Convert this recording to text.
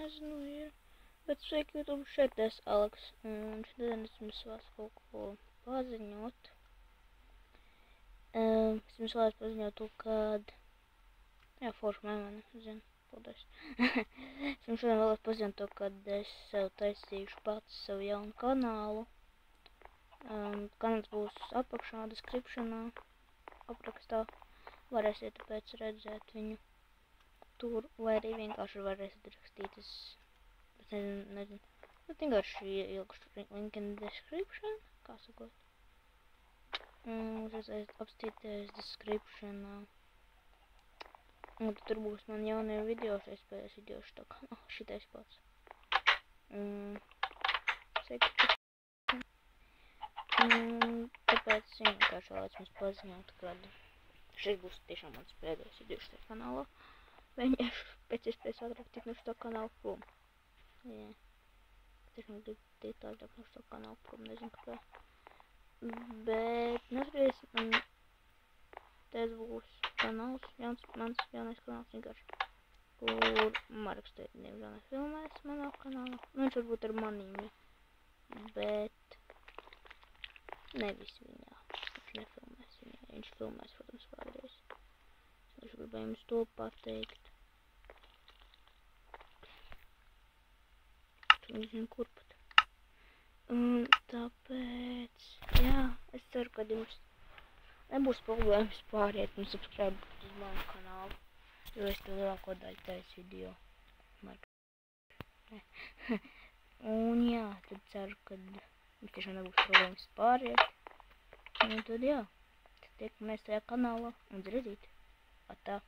nezinu, ir. Bet sveiki, YouTube, šeit es Aleks, un šodien es jums vēlos kaut ko paziņot. Es jums vēlos paziņot to, kad... Jā, forši mani, zinu, paldies. Es jums šodien vēlos paziņot to, kad es sev taisīšu pats savu jaunu kanālu. Kanāls būs apakšā, descriptionā, aprakstā. Varēsiet tāpēc redzēt viņu tur, vai arī vienkārši varēsiet rakstīt. Es nezinu. Bet vienkārši ielikšu link in description, kā sakot. Uzreiz apstīties descriptionā. Un tur būs man jaunie video, es pēc videošu tā kā šitais pats. Tāpēc vienkārši vēlēs mums paziņot, kad šis būs tiešām mans pēdējais video šajā kanālā. Mēģināšu pēc iespējas ātrāk tikt no šo kanālu prom. Jā. Tiešām gribu tikt ātrāk no šo kanālu prom, nezinu kāpēc. Bet neskaties, tas būs kanāls, mans jaunais kanāls vienkārši. Kur Marks te diemžēl nefilmēs manā kanālā. Viņš varbūt ar manīm, ja. Bet nevis viņā. Viņš nefilmēs viņā. Viņš filmēs, protams, kādreiz. Es gribēju jums to pateikt. Tu nezinu, kur pat. Tāpēc, jā, es ceru, ka jums nebūs problēmas pāriet un subscribe uz manu kanālu. Jo es to lielāko daļu taisu video. Un jā, tad ceru, ka jums tiešām nebūs problēmas pāriet. Un tad jā, tad tiekamies tajā kanālā un redzīt. Atā.